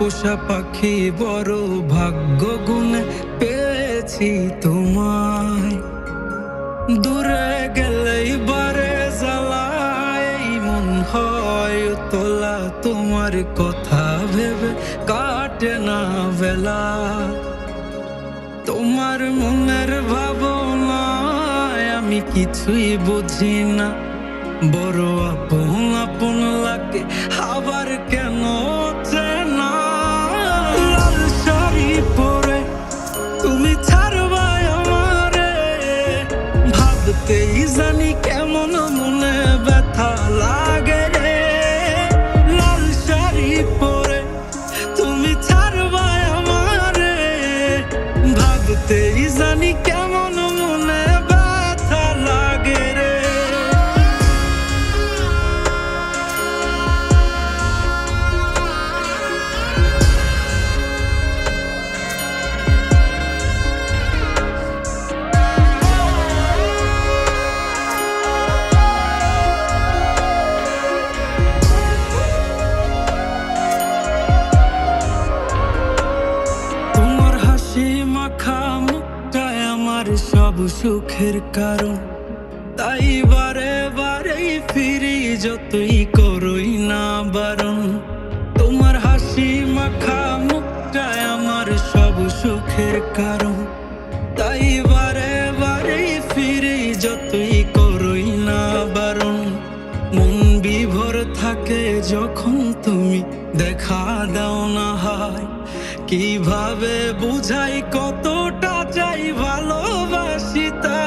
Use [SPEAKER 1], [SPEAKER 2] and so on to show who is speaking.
[SPEAKER 1] পোষা পাখি বড় ভাগ্য গুণে পেয়েছি তোমায়। দূরে গেলেই বারে জ্বালায় মন হয় তোলা, তোমার কথা ভেবে কাটে না বেলা। তোমার মনের ভাবনায় আমি কিছুই বুঝি না, বড় আপন আপন লাগে আবার কেন চেনা। লাল শাড়ি পরে তুমি ছাড়বা আমারে, ভাবতেই জানি কেমন মনে ব্যথা লাগে রে। লাল শাড়ি পরে তুমি ছাড়বা আমারে, ভাবতেই জানি কেমন মনে ব্যথা লাগে রে। মাখা মুখটায় আমার সব সুখের কারণ, তাই বারে বারেই ফিরি যতই করই না বারণ। তোমার হাসি মাখা মুখটায় আমার সব সুখের কারণ, তাই বারে বারেই ফিরি যতই করই না বারণ। মন বিভোর থাকে যখন তুমি দেখা দাও না হয়, কিভাবে বুঝাই কতটা চাই ভালোবাসি তা।